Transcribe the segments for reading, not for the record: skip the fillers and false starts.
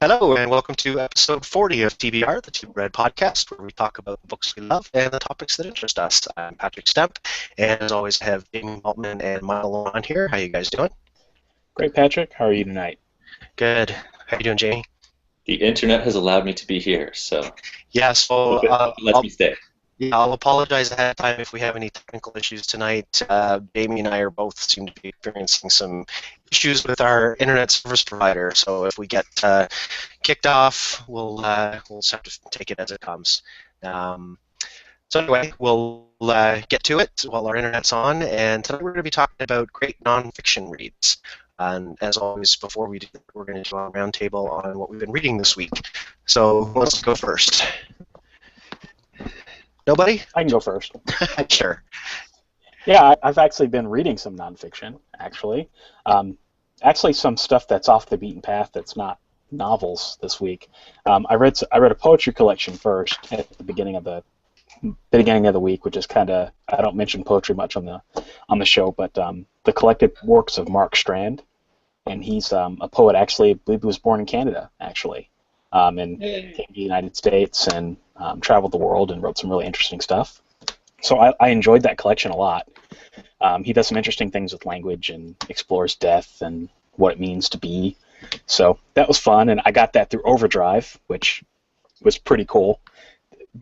Hello, and welcome to episode 40 of TBR, the Two Red Podcast, where we talk about the books we love and the topics that interest us. I'm Patrick Stemp, and as always, I have Jamie Maltman and Milo on here. How you guys doing? Great, Patrick. How are you tonight? Good. How you doing, Jamie? The internet has allowed me to be here, so Yeah, so it lets me stay. I'll apologize ahead of time if we have any technical issues tonight. Jamie and I are both seem to be experiencing some issues with our internet service provider, so if we get kicked off, we'll just have to take it as it comes. So anyway, we'll get to it while our internet's on, and tonight we're going to be talking about great nonfiction reads. And as always, before we do that, we're going to do our roundtable on what we've been reading this week. So let's go first. Nobody? I can go first. Sure. Yeah, I've actually been reading some nonfiction, actually. Actually, some stuff that's off the beaten path that's not novels this week. I read a poetry collection first at the beginning of the week, which is kind of, I don't mention poetry much on the show, but the collected works of Mark Strand, and he's a poet. Actually, I believe he was born in Canada, actually, and came to the United States and traveled the world and wrote some really interesting stuff. So I enjoyed that collection a lot. He does some interesting things with language and explores death and what it means to be. So that was fun, and I got that through Overdrive, which was pretty cool.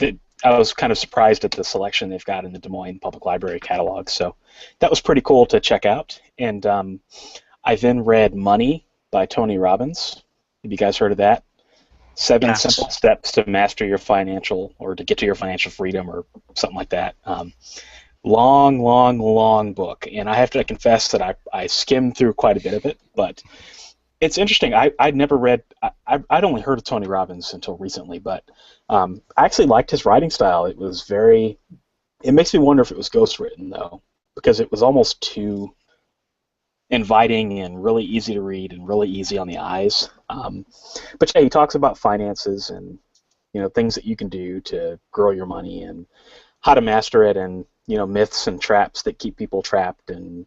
I was kind of surprised at the selection they've got in the Des Moines Public Library catalog, so that was pretty cool to check out. And I then read Money by Tony Robbins. Have you guys heard of that? Seven Yes. Simple Steps to Master Your Financial, or to get to your financial freedom, or something like that. Long book, and I have to confess that I skimmed through quite a bit of it, but it's interesting. I'd never read. I'd only heard of Tony Robbins until recently, but I actually liked his writing style. It was very. It makes me wonder if it was ghostwritten though, because it was almost too inviting and really easy to read and really easy on the eyes. But yeah, he talks about finances and things that you can do to grow your money and how to master it, and myths and traps that keep people trapped and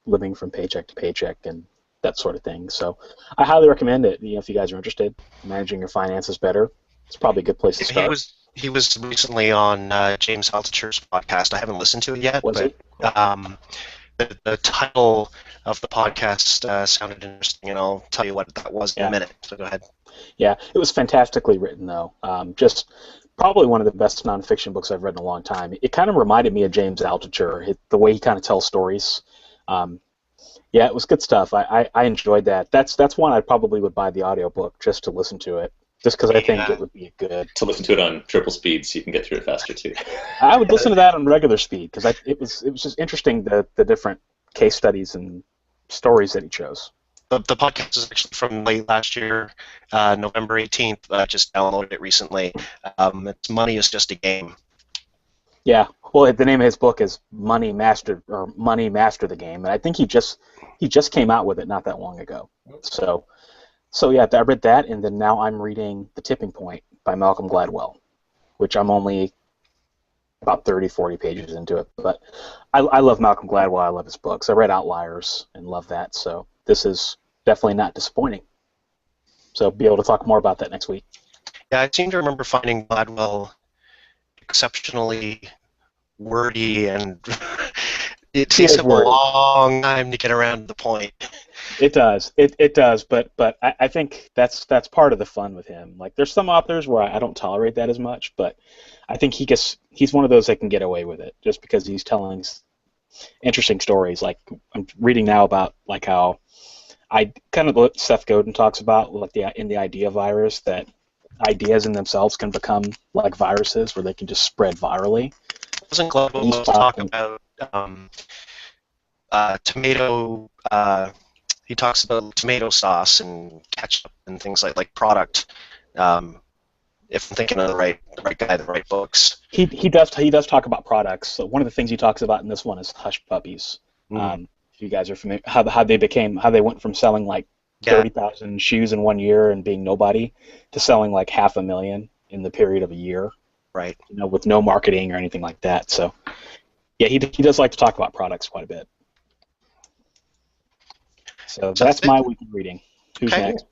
living from paycheck to paycheck and that sort of thing. So I highly recommend it. If you guys are interested in managing your finances better, it's probably a good place to start. He was recently on James Altucher's podcast. I haven't listened to it yet, Was but the title of the podcast sounded interesting, and I'll tell you what that was in a minute. So go ahead. Yeah, it was fantastically written, though. Just probably one of the best nonfiction books I've read in a long time. It kind of reminded me of James Altucher, the way he kind of tells stories. Yeah, it was good stuff. I enjoyed that. That's one I probably would buy the audiobook just to listen to it, just because I think it would be good. To listen to it on triple speed so you can get through it faster, too. I would listen to that on regular speed, because it was just interesting, the different case studies and stories that he chose. The podcast is actually from late last year, November 18th. I just downloaded it recently. It's Money is Just a Game. Yeah, well, the name of his book is Money Master the Game, and I think he just came out with it not that long ago. So yeah, I read that, and then now I'm reading The Tipping Point by Malcolm Gladwell, which I'm only about 30, 40 pages into it. But I love Malcolm Gladwell. I love his books. I read Outliers and love that, so this is definitely not disappointing. So be able to talk more about that next week. Yeah, I seem to remember finding Gladwell exceptionally wordy, and it takes him a long time to get around to the point. It does. It does, but I think that's part of the fun with him. Like, there's some authors where I don't tolerate that as much, but I think he's one of those that can get away with it just because he's telling interesting stories. Like, I'm reading now about like how kind of what Seth Godin talks about, like in the idea virus, that ideas in themselves can become like viruses where they can just spread virally. Doesn't Gladwell talk about tomato? He talks about tomato sauce and ketchup and things like product. If I'm thinking of the right guy, the right books. He does talk about products. So one of the things he talks about in this one is hush puppies. If you guys are familiar, how they went from selling like 30,000 shoes in 1 year and being nobody to selling like 500,000 in the period of a year. Right. With no marketing or anything like that. So yeah, he does like to talk about products quite a bit. So that's my week of reading. Who's next?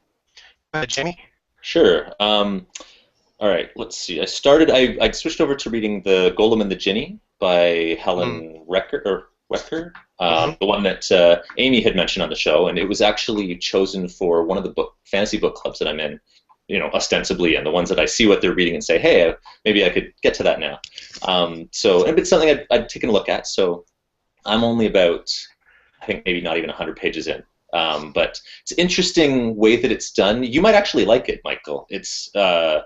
Go ahead, Jamie. Sure. All right, let's see. I switched over to reading The Golem and the Jinni by Helen Wecker, Mm-hmm. the one that Amy had mentioned on the show, and it was actually chosen for one of the fantasy book clubs that I'm in, ostensibly, and the ones that I see what they're reading and say, hey, maybe I could get to that now. So it's something I'd taken a look at, so I'm only about, I think maybe not even 100 pages in. But it's an interesting way that it's done. You might actually like it, Michael. So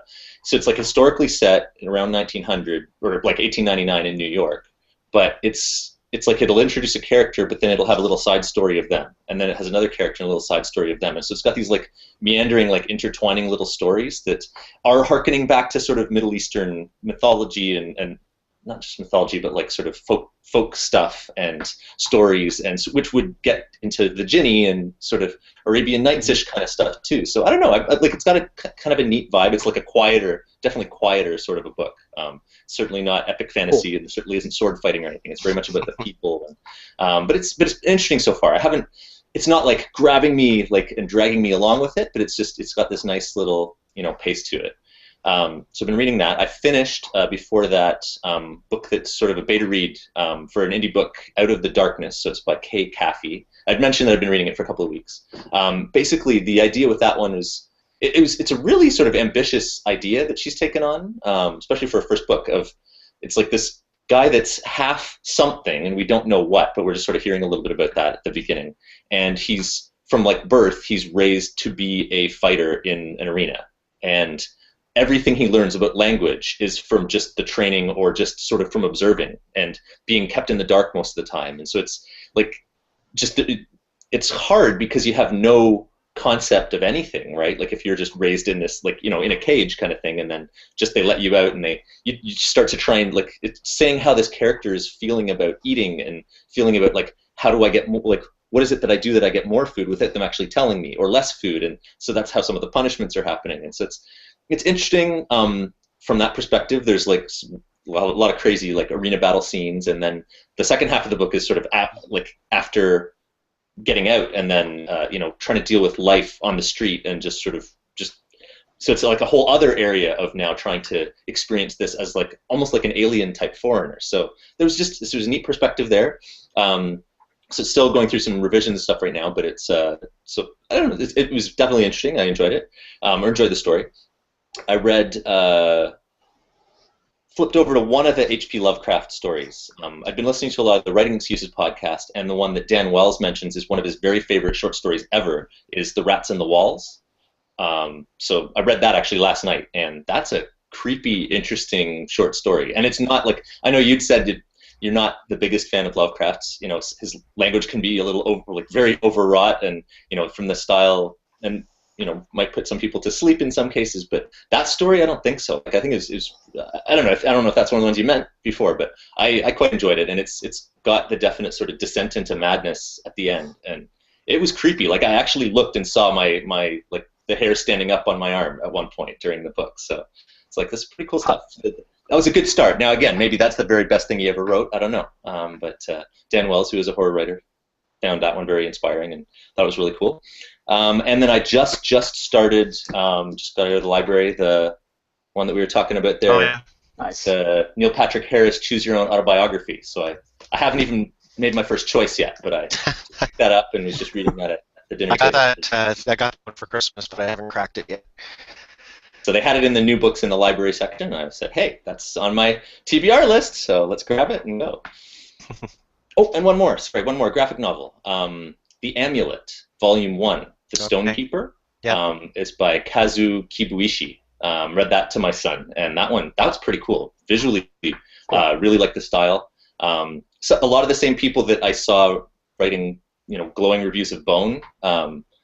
it's like historically set around 1900 or like 1899 in New York, but it's like it'll introduce a character, but then it'll have a little side story of them, and then it has another character and a little side story of them, and so it's got these like meandering, like intertwining little stories that are harkening back to sort of Middle Eastern mythology and not just mythology, but like sort of folk stuff and stories, and which would get into the Jinni and sort of Arabian Nights-ish kind of stuff too. So I don't know, like it's got a kind of a neat vibe. It's like a quieter, definitely quieter sort of a book. Certainly not epic fantasy, and certainly isn't sword fighting or anything. It's very much about the people, but it's interesting so far. It's not like grabbing me like and dragging me along with it, but it's got this nice little pace to it. So I've been reading that. I finished before that book that's sort of a beta read for an indie book, Out of the Darkness. So it's by Kay Caffey. I'd mentioned that I've been reading it for a couple of weeks. Basically, the idea with that one is it's a really sort of ambitious idea that she's taken on, especially for a first book. It's like this guy that's half something, and we don't know what, but we're just sort of hearing a little bit about that at the beginning. And he's from like birth, he's raised to be a fighter in an arena, and everything he learns about language is from just the training or just sort of from observing and being kept in the dark most of the time. And so it's like it's hard because you have no concept of anything, right? Like if you're just raised in this like in a cage kind of thing, and then just they let you out and you start to try and like it's saying how this character is feeling about eating and feeling about like how do I get more, like what is it that I do that I get more food without them actually telling me, or less food, and so that's how some of the punishments are happening. And so it's interesting from that perspective. There's like a lot of crazy like arena battle scenes, and then the second half of the book is sort of after getting out, and then trying to deal with life on the street, and just so it's like a whole other area of now trying to experience this as like almost like an alien type foreigner. So there's a neat perspective there. So it's still going through some revisions and stuff right now, but it's so I don't know. It was definitely interesting. I enjoyed it, or enjoyed the story. I read, flipped over to one of the H.P. Lovecraft stories. I've been listening to a lot of the Writing Excuses podcast, and the one that Dan Wells mentions is one of his very favorite short stories ever, is The Rats in the Walls. So I read that actually last night, and that's a creepy, interesting short story. And it's not like, I know you'd said that you're not the biggest fan of Lovecraft's, his language can be a little very overwrought, and, from the style, and might put some people to sleep in some cases, but that story I don't think so. Like I think is I don't know if that's one of the ones you meant before, but I quite enjoyed it, and it's got the definite sort of descent into madness at the end, and it was creepy. Like I actually looked and saw my like the hair standing up on my arm at one point during the book. So it's like, this is pretty cool stuff. That was a good start. Now again, maybe that's the very best thing he ever wrote. I don't know, but Dan Wells, who is a horror writer, found that one very inspiring and thought it was really cool. And then I just started, just got out of the library, the one that we were talking about there. Oh, yeah. Nice. Neil Patrick Harris, Choose Your Own Autobiography. So I haven't even made my first choice yet, but I picked that up and was just reading that at the dinner table. I got one for Christmas, but I haven't cracked it yet. So they had it in the new books in the library section, and I said, hey, that's on my TBR list, so let's grab it and go. Oh, and one more graphic novel. The Amulet, Volume 1, The Stonekeeper. Yeah. It's by Kazu Kibuishi. Read that to my son, and that was pretty cool. Visually, really like the style. So a lot of the same people that I saw writing, glowing reviews of Bone,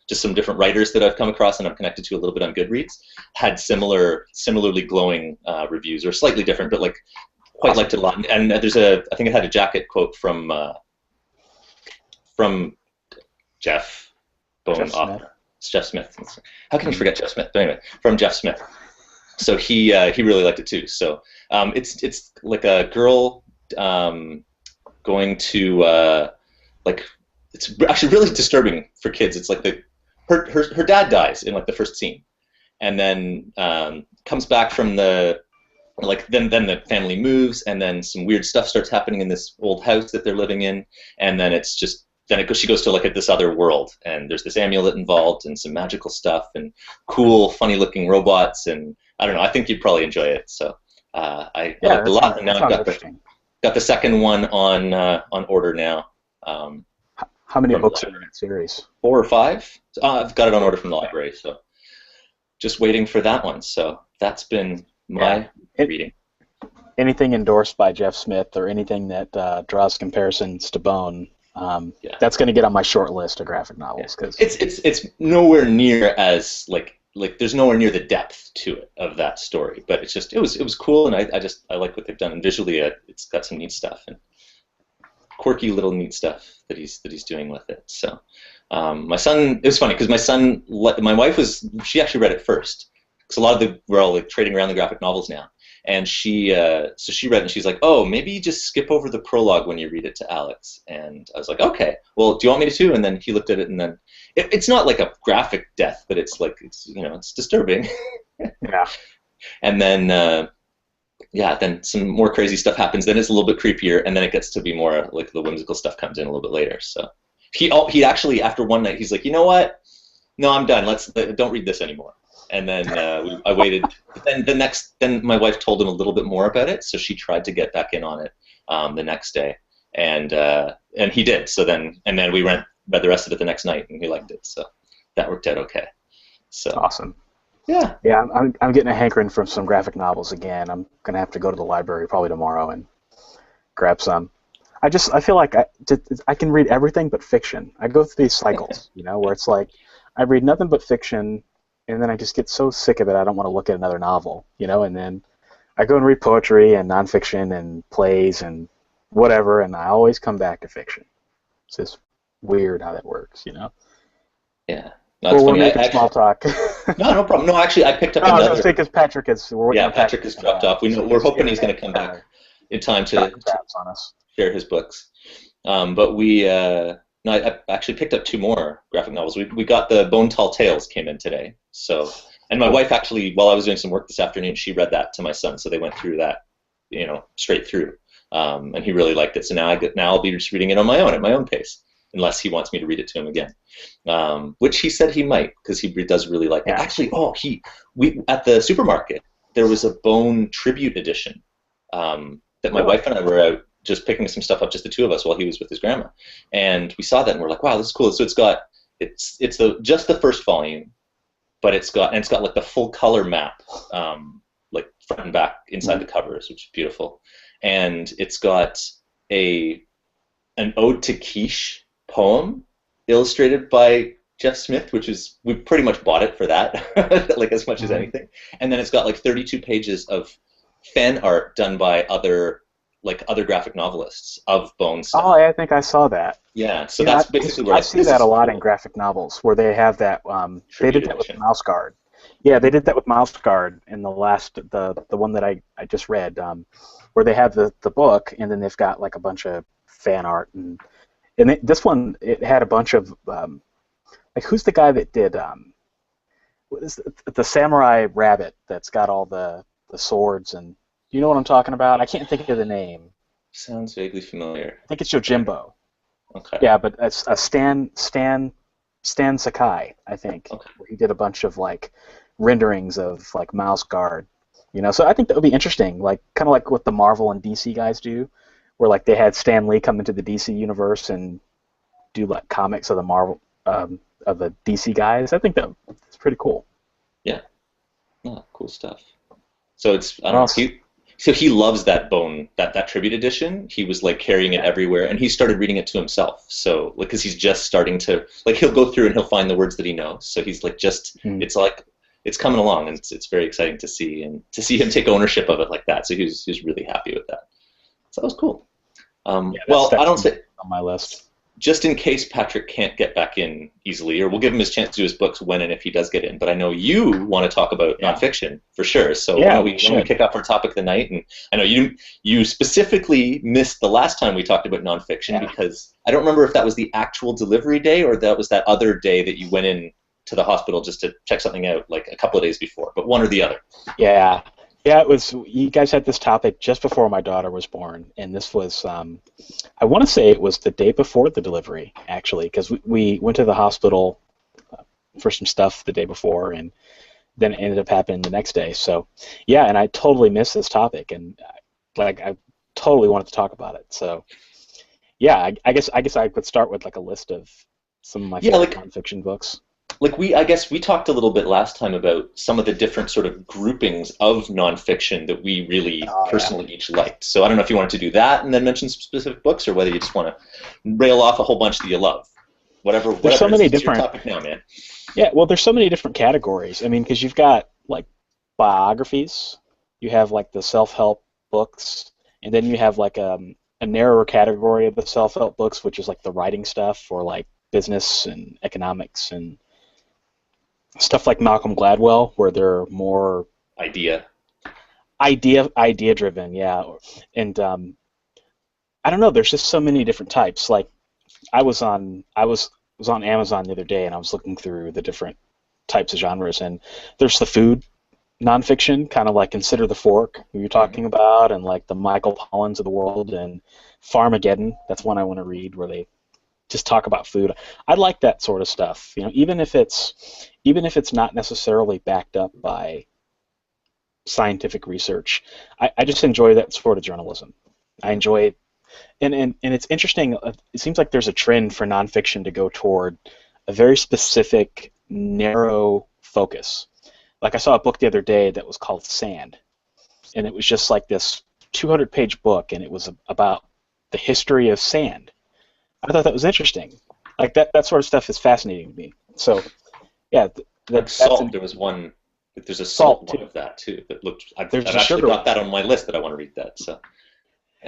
just some different writers that I've come across and I'm connected to a little bit on Goodreads, had similarly glowing reviews, or slightly different, but like quite liked it a lot. And I think it had a jacket quote from Jeff Bone author. Jeff Smith. How can you forget Jeff Smith? But anyway, from Jeff Smith. So he really liked it too. So it's like a girl going to it's actually really disturbing for kids. It's like her dad dies in like the first scene, and then comes back from the then the family moves, and then some weird stuff starts happening in this old house that they're living in, and then it's just she goes to like this other world, and there's this amulet involved and some magical stuff and cool, funny looking robots, and I don't know. I think you'd probably enjoy it. So I liked a lot, and now I've got the second one on order now. How many books are in that series? 4 or 5. I've got it on order from the library, so just waiting for that one. So that's been my reading. Anything endorsed by Jeff Smith or anything that draws comparisons to Bone, that's going to get on my short list of graphic novels. Cause it's nowhere near as like there's nowhere near the depth to it of that story, but it's just it was cool, and I like what they've done, and visually it's got some neat stuff and quirky little neat stuff that he's doing with it. So my son, it was funny because my wife she actually read it first, because we're all like trading around the graphic novels now, and she read it, and she's like, oh, maybe you just skip over the prologue when you read it to Alex. And I was like, okay, well, do you want me to? And then he looked at it, and then it's not like a graphic death, but it's like it's disturbing. Yeah. And then then some more crazy stuff happens. Then it's a little bit creepier, and then it gets to be more like the whimsical stuff comes in a little bit later. So he actually, after one night, he's like, you know what? No, I'm done. Don't read this anymore. And then I waited. Then my wife told him a little bit more about it, so she tried to get back in on it the next day, and he did. So then we read the rest of it the next night, and he liked it. So that worked out okay. So awesome. Yeah. Yeah, I'm getting a hankering from some graphic novels again. I'm gonna have to go to the library probably tomorrow and grab some. I feel like I can read everything but fiction. I go through these cycles, where it's like I read nothing but fiction, and then I just get so sick of it I don't want to look at another novel, and then I go and read poetry and nonfiction and plays and whatever, and I always come back to fiction. It's just weird how that works, Yeah. No, we're making small talk. No problem. No, actually, I picked up another. another. Because Patrick is. Patrick has dropped off. We're hoping he's going to come back in time to on us. Share his books. But I actually picked up 2 more graphic novels. We got the Bone Tall Tales came in today. So, and my wife actually, while I was doing some work this afternoon, she read that to my son. So they went through that, straight through, and he really liked it. So now I'll be just reading it on my own at my own pace, unless he wants me to read it to him again, which he said he might, because he does really like it. Actually, we at the supermarket there was a Bone tribute edition that my wife and I were out just picking some stuff up, just the 2 of us, while he was with his grandma, and we saw that and we're like, wow, this is cool. So it's just the first volume, but it's got like the full color map, like front and back inside the covers, which is beautiful, and it's got an ode to quiche poem illustrated by Jeff Smith, we pretty much bought it for that, like as much as anything. And then it's got like 32 pages of fan art done by other graphic novelists of Bone stuff. Oh, I think I saw that. Yeah, so that's basically where I see that a lot in graphic novels, where they have that. They did that with Mouse Guard. Yeah, they did that with Mouse Guard in the one that I just read, where they have the book, and then they've got like a bunch of fan art, and this one, it had a bunch of like, who's the guy that did what is the Samurai Rabbit that's got all the swords, and you know what I'm talking about? I can't think of the name. Sounds vaguely familiar. I think it's Yojimbo. Okay. Yeah, but it's a Stan Sakai, I think. Okay. Where he did a bunch of like renderings of like Mouse Guard. So I think that would be interesting, like kind of like what the Marvel and DC guys do, where like they had Stan Lee come into the DC universe and do like comics of the Marvel of the DC guys. I think that's pretty cool. Yeah. Oh, cool stuff. So it's So he loves that Bone, that tribute edition. He was like carrying it everywhere, and he started reading it to himself. So because he's just starting to, like, he'll go through and he'll find the words that he knows. So he's like it's like it's coming along, and it's very exciting to see him take ownership of it like that. So he was really happy with that. So that was cool. Well, I don't say on my list. Just in case Patrick can't get back in easily, or we'll give him his chance to do his books when and if he does get in. But I know you want to talk about nonfiction for sure. So why don't we kick off our topic of the night? And I know you specifically missed the last time we talked about nonfiction because I don't remember if that was the actual delivery day or that was that other day that you went in to the hospital just to check something out like a couple of days before, but one or the other. Yeah. Yeah, it was. You guys had this topic just before my daughter was born, and this was. I want to say it was the day before the delivery, actually, because we went to the hospital for some stuff the day before, and then it ended up happening the next day. So, yeah, and I totally missed this topic, and I totally wanted to talk about it. So, yeah, I guess I could start with like a list of some of my favorite nonfiction books. Like I guess we talked a little bit last time about some of the different sort of groupings of nonfiction that we really personally each liked. So I don't know if you wanted to do that and then mention some specific books, or whether you just want to rail off a whole bunch that you love. Whatever. There's so many different. It's your topic now, man. Yeah, well, there's so many different categories. I mean, because you've got like biographies, you have like the self-help books, and then you have like a narrower category of the self-help books, which is like the writing stuff, or like business and economics and stuff like Malcolm Gladwell, where they're more idea driven, yeah. And I don't know. There's just so many different types. Like I was on Amazon the other day, and I was looking through the different types of genres, and there's the food nonfiction, kind of like Consider the Fork, who you're talking about, and like the Michael Pollins of the world, and Farmageddon. That's one I want to read, where they just talk about food. I like that sort of stuff. You know, even if it's not necessarily backed up by scientific research, I just enjoy that sort of journalism. I enjoy it, and it's interesting. It seems like there's a trend for nonfiction to go toward a very specific, narrow focus. Like I saw a book the other day that was called Sand, and it was just like this 200-page book, and it was about the history of sand. I thought that was interesting. Like that sort of stuff is fascinating to me. So, yeah. Like salt, there was one. There's a salt one of that too. That looked. I've actually got that on my list that I want to read that. So.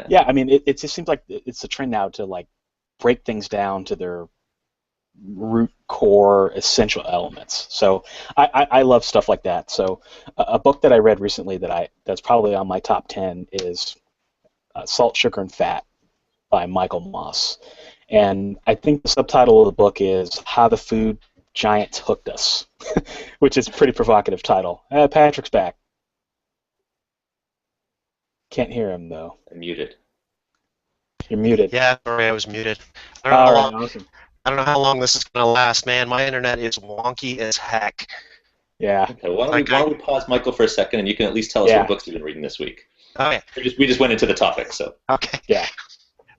Yeah, I mean, it just seems like it's a trend now to like break things down to their root core essential elements. So I love stuff like that. So a book that I read recently that's probably on my top 10 is Salt, Sugar, and Fat by Michael Moss. And I think the subtitle of the book is How the Food Giants Hooked Us, which is a pretty provocative title. Patrick's back. Can't hear him, though. I'm muted. You're muted. Yeah, sorry, I was muted. Awesome. I don't know how long this is going to last, man. My internet is wonky as heck. Yeah. Okay, why don't we pause Michael for a second, and you can at least tell us what books you've been reading this week. Okay. We just went into the topic, so. Okay. Yeah.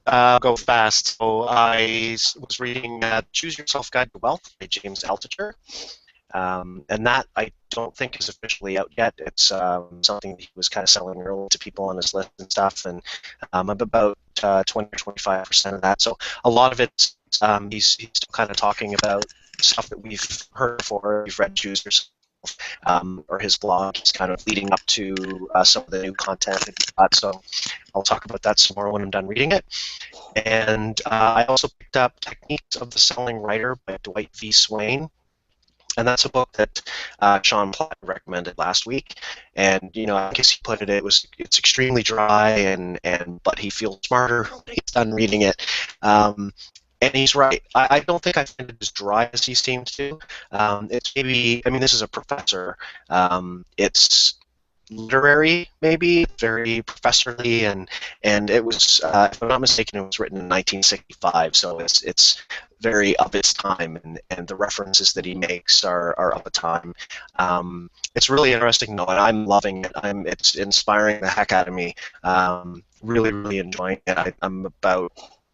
I'll go fast. So I was reading Choose Yourself Guide to Wealth by James Altucher. And that I don't think is officially out yet. It's something that he was kind of selling early to people on his list and stuff, and I'm about 20 or 25% of that. So a lot of it, he's still kind of talking about stuff that we've heard before. We've read Choose Yourself, or his blog. He's kind of leading up to some of the new content that he's got. So I'll talk about that some more when I'm done reading it. And I also picked up Techniques of the Selling Writer by Dwight V. Swain. And that's a book that Sean Platt recommended last week, and I guess he put it. It's extremely dry, but he feels smarter when he's done reading it. And he's right. I don't think I find it as dry as he seems to. It's maybe. I mean, this is a professor. It's literary, maybe very professorly, and it was, if I'm not mistaken, it was written in 1965. So it's very of its time, and the references that he makes are of a time. It's really interesting, though, and I'm loving it. It's inspiring the heck out of me. Really, really enjoying it.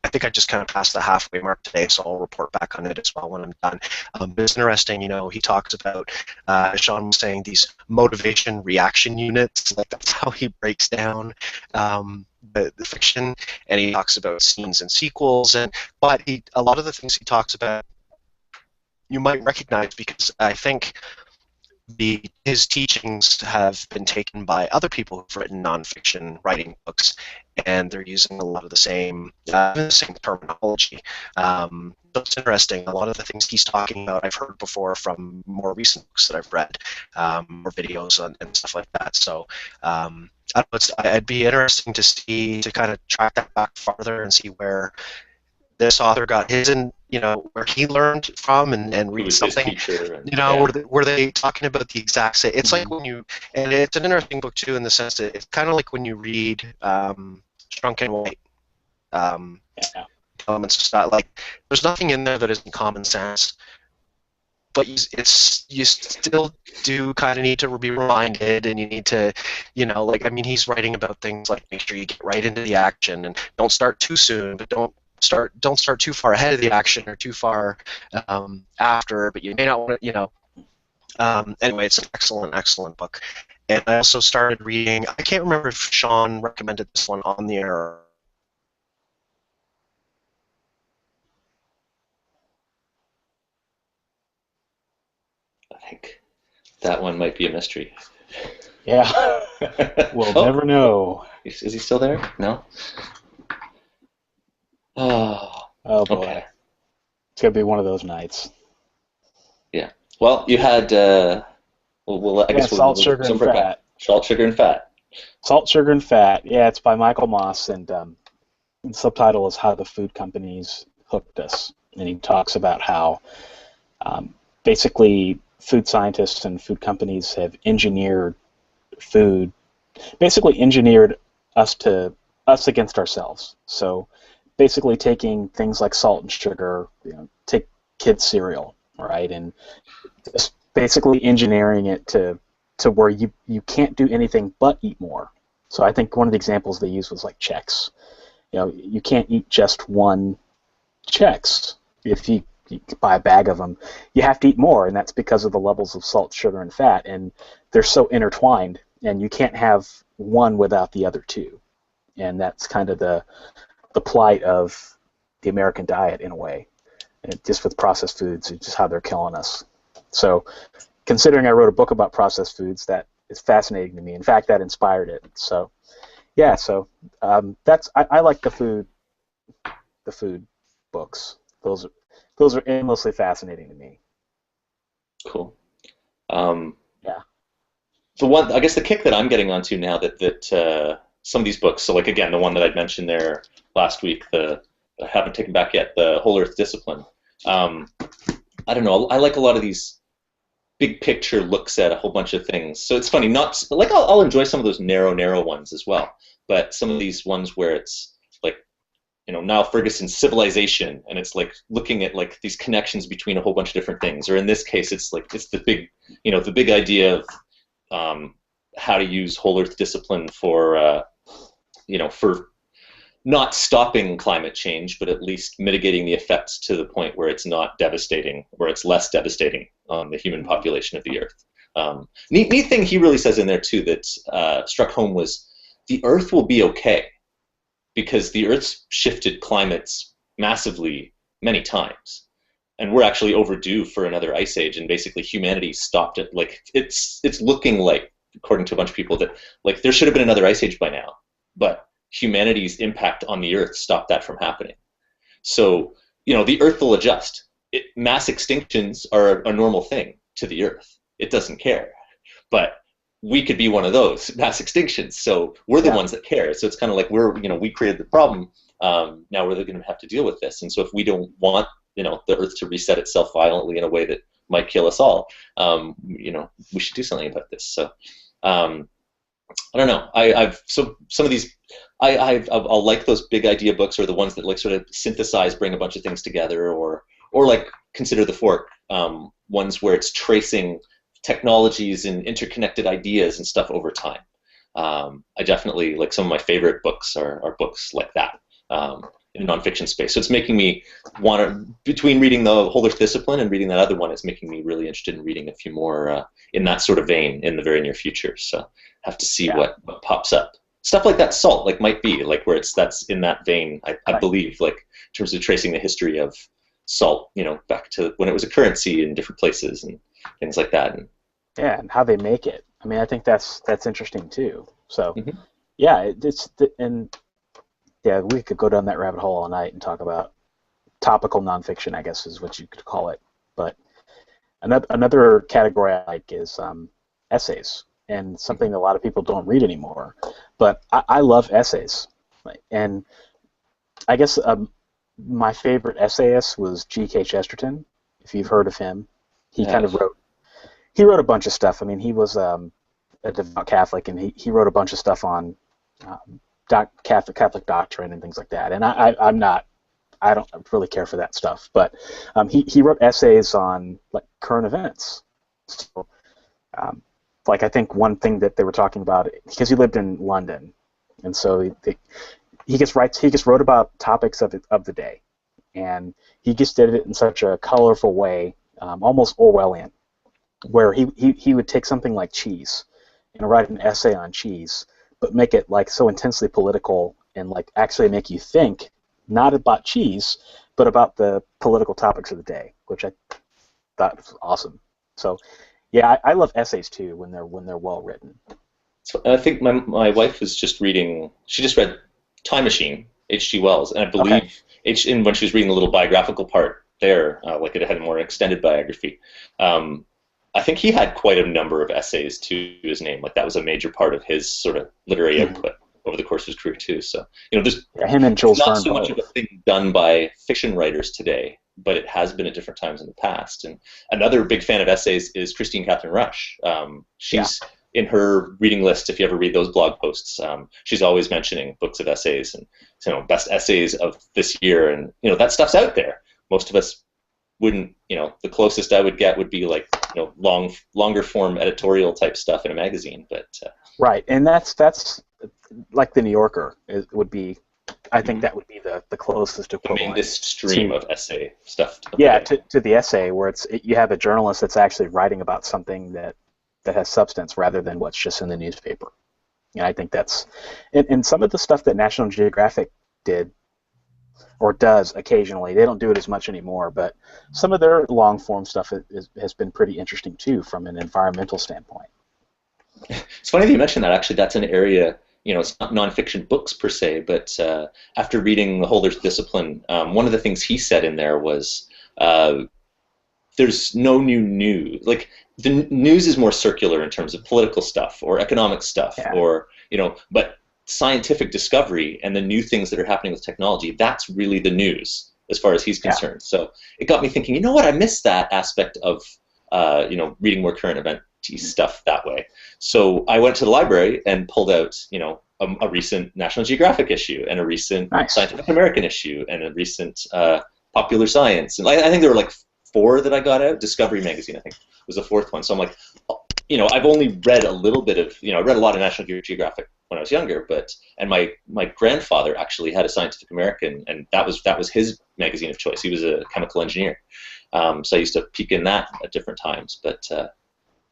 I think I just kind of passed the halfway mark today, so I'll report back on it as well when I'm done. But it's interesting, he talks about, as Sean was saying, these motivation reaction units. Like that's how he breaks down the fiction, and he talks about scenes and sequels. But a lot of the things he talks about, you might recognize because I think his teachings have been taken by other people who've written nonfiction writing books, and they're using a lot of the same terminology. So it's interesting. A lot of the things he's talking about I've heard before from more recent books that I've read, or videos and stuff like that. So I don't know, it'd be interesting to kind of track that back farther and see where this author got his, where he learned from and Who read was his something, teacher? And, were they talking about the exact same? It's like and it's an interesting book too in the sense that it's kind of like when you read Shrunken White. Yeah. Elements of style, like there's nothing in there that isn't common sense, but you still do kind of need to be reminded, and you need to, he's writing about things like make sure you get right into the action and don't start too soon, but don't start too far ahead of the action or too far after, but you may not want to, anyway, it's an excellent book. And I also started reading, I can't remember if Sean recommended this one on the air. I think that one might be a mystery. Yeah. We'll never know. Is he still there? No? Oh, boy. Okay. It's going to be one of those nights. Yeah. Well, you had, I guess Salt, Sugar, and Fat. Salt, Sugar, and Fat. Salt, Sugar, and Fat. Yeah, it's by Michael Moss, and the subtitle is How the Food Companies Hooked Us. And he talks about how basically food scientists and food companies have engineered food, basically engineered us against ourselves. So basically taking things like salt and sugar, take kids' cereal, right, and just basically engineering it to where you can't do anything but eat more. So I think one of the examples they used was like Chex. You can't eat just one Chex. If you buy a bag of them, you have to eat more, and that's because of the levels of salt, sugar, and fat, and they're so intertwined, and you can't have one without the other two. And that's kind of the plight of the American diet in a way, and just with processed foods, and just how they're killing us. So considering I wrote a book about processed foods, that is fascinating to me. In fact, that inspired it. So yeah, so I like the food books. Those are endlessly fascinating to me. Cool. Yeah. I guess the kick that I'm getting onto now that some of these books, so like again, the one that I'd mentioned there last week, I haven't taken back yet, the Whole Earth Discipline. I don't know. I like a lot of these big picture looks at a whole bunch of things. So it's funny, not like I'll enjoy some of those narrow ones as well, but some of these ones where it's like, Niall Ferguson's Civilization, and it's like looking at like these connections between a whole bunch of different things. Or in this case, it's the big idea of how to use Whole Earth Discipline for not stopping climate change, but at least mitigating the effects to the point where it's not devastating, where it's less devastating on the human population of the Earth. Neat thing he really says in there too that struck home was the Earth will be okay because the Earth's shifted climates massively many times, and we're actually overdue for another ice age. And basically, humanity stopped it. Like it's looking like, according to a bunch of people, that like there should have been another ice age by now, but humanity's impact on the Earth stopped that from happening. So, the Earth will adjust. Mass extinctions are a normal thing to the Earth. It doesn't care. But we could be one of those mass extinctions. So we're the ones that care. So it's kind of like we created the problem. Now we're going to have to deal with this. And so if we don't want, the Earth to reset itself violently in a way that might kill us all, we should do something about this. So, I don't know. Some of these, I'll like those big idea books, or the ones that like sort of synthesize, bring a bunch of things together, or like Consider the Fork, ones where it's tracing technologies and interconnected ideas and stuff over time. I definitely like some of my favorite books are books like that in the nonfiction space. So it's making me want to, between reading the Whole Earth Discipline and reading that other one, it's making me really interested in reading a few more in that sort of vein in the very near future. So have to see what pops up. Stuff like that, Salt, like might be like where that's in that vein. I believe, like in terms of tracing the history of salt, back to when it was a currency in different places and things like that. And how they make it. I mean, I think that's interesting too. So, Mm-hmm. Yeah, we could go down that rabbit hole all night and talk about topical nonfiction, I guess is what you could call it. But another category I like is essays, and something that a lot of people don't read anymore. But I love essays, and I guess my favorite essayist was G.K. Chesterton, if you've heard of him. He kind of Yes. wrote a bunch of stuff. I mean, he was a devout Catholic, and he wrote a bunch of stuff on Catholic doctrine and things like that. And I don't really care for that stuff, but he wrote essays on like current events. So, like I think one thing that they were talking about, because he lived in London, and so he just wrote about topics of the day, and he just did it in such a colorful way, almost Orwellian, where he would take something like cheese and write an essay on cheese, but make it like so intensely political and like actually make you think not about cheese, but about the political topics of the day, which I thought was awesome. So, yeah, I love essays too when they're well written. So I think my wife was just reading. She just read Time Machine, H.G. Wells, and I believe when she was reading the little biographical part there, like it had a more extended biography. I think he had quite a number of essays to his name. Like that was a major part of his sort of literary output over the course of his career too. So there's him and Jules not Verne so much of a thing done by fiction writers today, but it has been at different times in the past. And another big fan of essays is Christine Catherine Rush. She's in her reading list. If you ever read those blog posts, she's always mentioning books of essays and best essays of this year. And that stuff's out there. Most of us wouldn't. The closest I would get would be like longer form editorial type stuff in a magazine. But right, and that's like the New Yorker would be. I think that would be the closest equivalent. The mainest stream of essay stuff. To the essay, where you have a journalist that's actually writing about something that has substance rather than what's just in the newspaper. And I think that's and some of the stuff that National Geographic did or does occasionally. They don't do it as much anymore, but some of their long form stuff has been pretty interesting too from an environmental standpoint. It's funny that you mentioned that. Actually, that's an area. It's not nonfiction books per se, but after reading The Holder's Discipline, one of the things he said in there was there's no new news. Like, the news is more circular in terms of political stuff or economic stuff, or, but scientific discovery and the new things that are happening with technology, that's really the news as far as he's concerned. So it got me thinking, I missed that aspect of, reading more current event stuff that way. So I went to the library and pulled out, a recent National Geographic issue and a recent Scientific American issue and a recent Popular Science. And I think there were like 4 that I got out. Discovery Magazine, I think, was the 4th one. So I'm like, I've only read a little bit of, I read a lot of National Geographic when I was younger, and my grandfather actually had a Scientific American, and that was his magazine of choice. He was a chemical engineer. So I used to peek in that at different times, but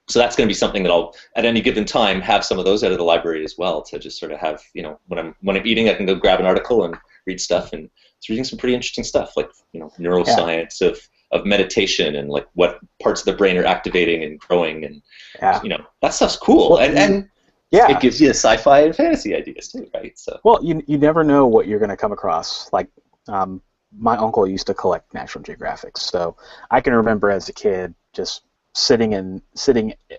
so that's going to be something that I'll, at any given time, have some of those out of the library as well to just sort of have, when I'm eating, I can go grab an article and read stuff, and it's reading some pretty interesting stuff, like neuroscience of meditation and like what parts of the brain are activating and growing, and that stuff's cool. Well, and it gives you sci-fi and fantasy ideas too, right? So you never know what you're going to come across. Like my uncle used to collect National Geographics, so I can remember as a kid just sitting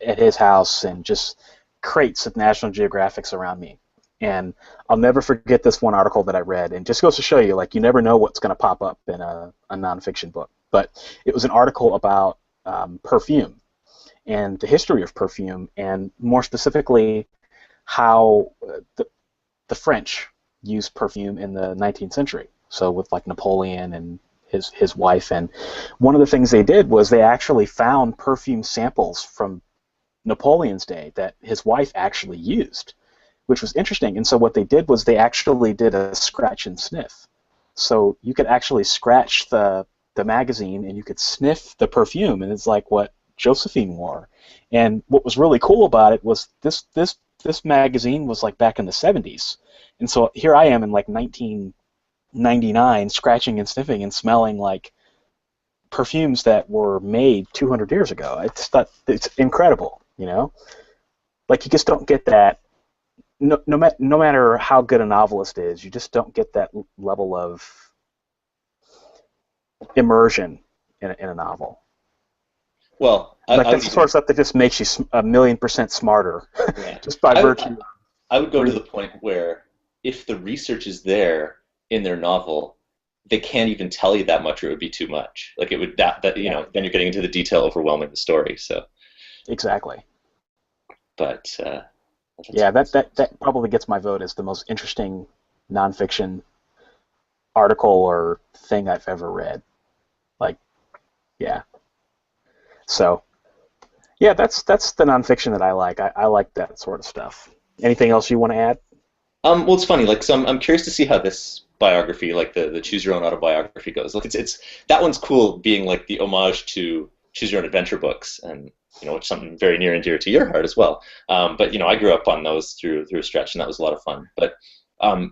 at his house and just crates of National Geographics around me. And I'll never forget this one article that I read, and just goes to show you, like, you never know what's going to pop up in a nonfiction book. But it was an article about perfume and the history of perfume, and more specifically how the French used perfume in the 19th century. So with like Napoleon and his wife, and one of the things they did was they actually found perfume samples from Napoleon's day that his wife actually used, which was interesting. And so what they did was they actually did a scratch and sniff. So you could actually scratch the magazine and you could sniff the perfume, and it's like what Josephine wore. And what was really cool about it was this magazine was like back in the 70s. And so here I am in like 1999 scratching and sniffing and smelling like perfumes that were made 200 years ago. It's incredible, Like, you just don't get that. No matter how good a novelist is, you just don't get that level of immersion in a novel. Well, that's the sort of stuff that just makes you 1,000,000% smarter, just by virtue. I would go to the point where if the research is there in their novel, they can't even tell you that much, or it would be too much. Like it would that you know, then you're getting into the detail overwhelming the story. So Exactly. but Yeah, that probably gets my vote as the most interesting nonfiction article or thing I've ever read. Like, yeah. So, yeah, that's the nonfiction that I like. I like that sort of stuff. Anything else you want to add? well, it's funny. Like, so I'm curious to see how this biography, like the choose your own autobiography, goes. Like, it's that one's cool, being like the homage to choose your own adventure books, and you know, it's something very near and dear to your heart as well. But you know, I grew up on those through a stretch, and that was a lot of fun. But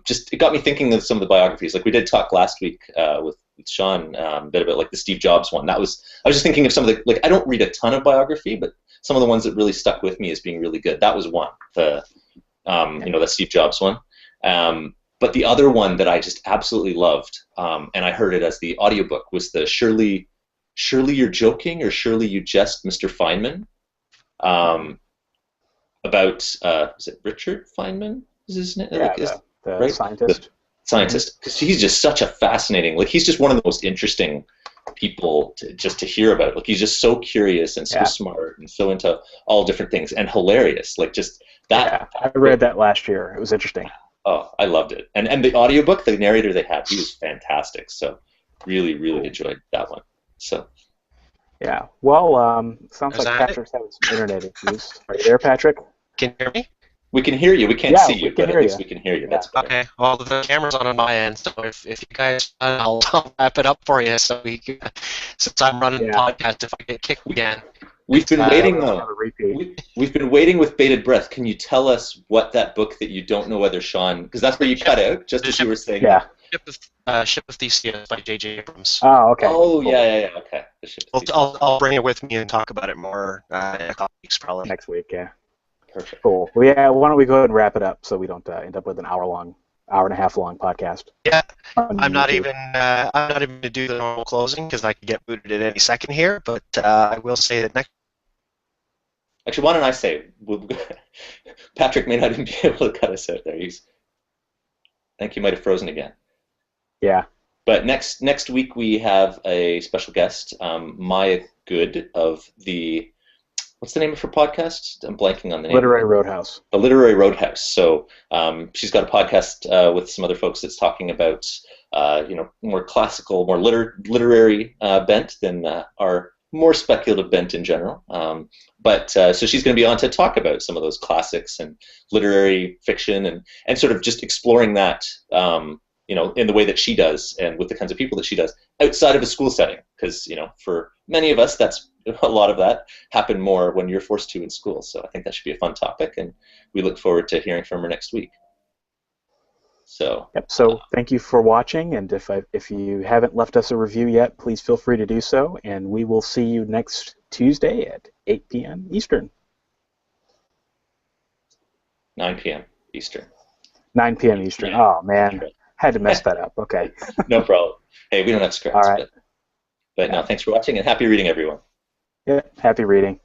just it got me thinking of some of the biographies. Like we did talk last week with Sean a bit about like the Steve Jobs one. I was just thinking of some of the, like, I don't read a ton of biography, but some of the ones that really stuck with me as being really good. That was one. You know, the Steve Jobs one. But the other one that I just absolutely loved, and I heard it as the audiobook, was the Surely You're Joking or Surely You Jest, Mr. Feynman. About is it Richard Feynman? Is his name? Yeah, the right? Scientist. The scientist, because he's just such a fascinating. Like he's just one of the most interesting people to hear about. Like he's just so curious and so smart and so into all different things and hilarious. Like just that. Yeah, I read that last year. It was interesting. Oh, I loved it. And the audiobook, the narrator they had, he was fantastic. So really, really enjoyed that one. So. Yeah. Well, sounds like Patrick's having some internet issues. Are you there, Patrick? Can you hear me? We can hear you. We can't see you, but at least we can hear you. That's better. Okay. Well, the camera's on my end, so if you guys, I'll wrap it up for you. So since I'm running the podcast, if I get kicked again. We've been waiting, though. We've been waiting with bated breath. Can you tell us what that book that you don't know whether Sean, because that's where you cut out, just as you were saying. Yeah. Ship of Theseus by J.J. Abrams. Oh, okay. Oh, cool. Yeah. Okay. I'll bring it with me and talk about it more in a couple weeks, probably. Next week, yeah. Perfect. Cool. Well, yeah. Why don't we go ahead and wrap it up so we don't end up with an hour and a half long podcast? Yeah. I'm not even going to do the normal closing because I could get booted at any second here. But I will say that next. Actually, why don't I say? Patrick may not even be able to cut us out there. I think he might have frozen again. Yeah. But next week we have a special guest, Maya Good of the. What's the name of her podcast? I'm blanking on the name. Literary Roadhouse. The Literary Roadhouse. So she's got a podcast with some other folks that's talking about more classical, more literary bent than our more speculative bent in general. So she's going to be on to talk about some of those classics and literary fiction and sort of just exploring that in the way that she does and with the kinds of people that she does outside of a school setting. Because for many of us, that's a lot of that happened more when you're forced to in school. So I think that should be a fun topic, and we look forward to hearing from her next week. So. Yep. So thank you for watching, and if you haven't left us a review yet, please feel free to do so, and we will see you next Tuesday at 8 p.m. Eastern. 9 p.m. Eastern. 9 p.m. Eastern. Yeah. Oh man, had to mess that up. Okay. No problem. Hey, we don't have scripts. All right. But no, thanks for watching, and happy reading, everyone. Yeah, happy reading.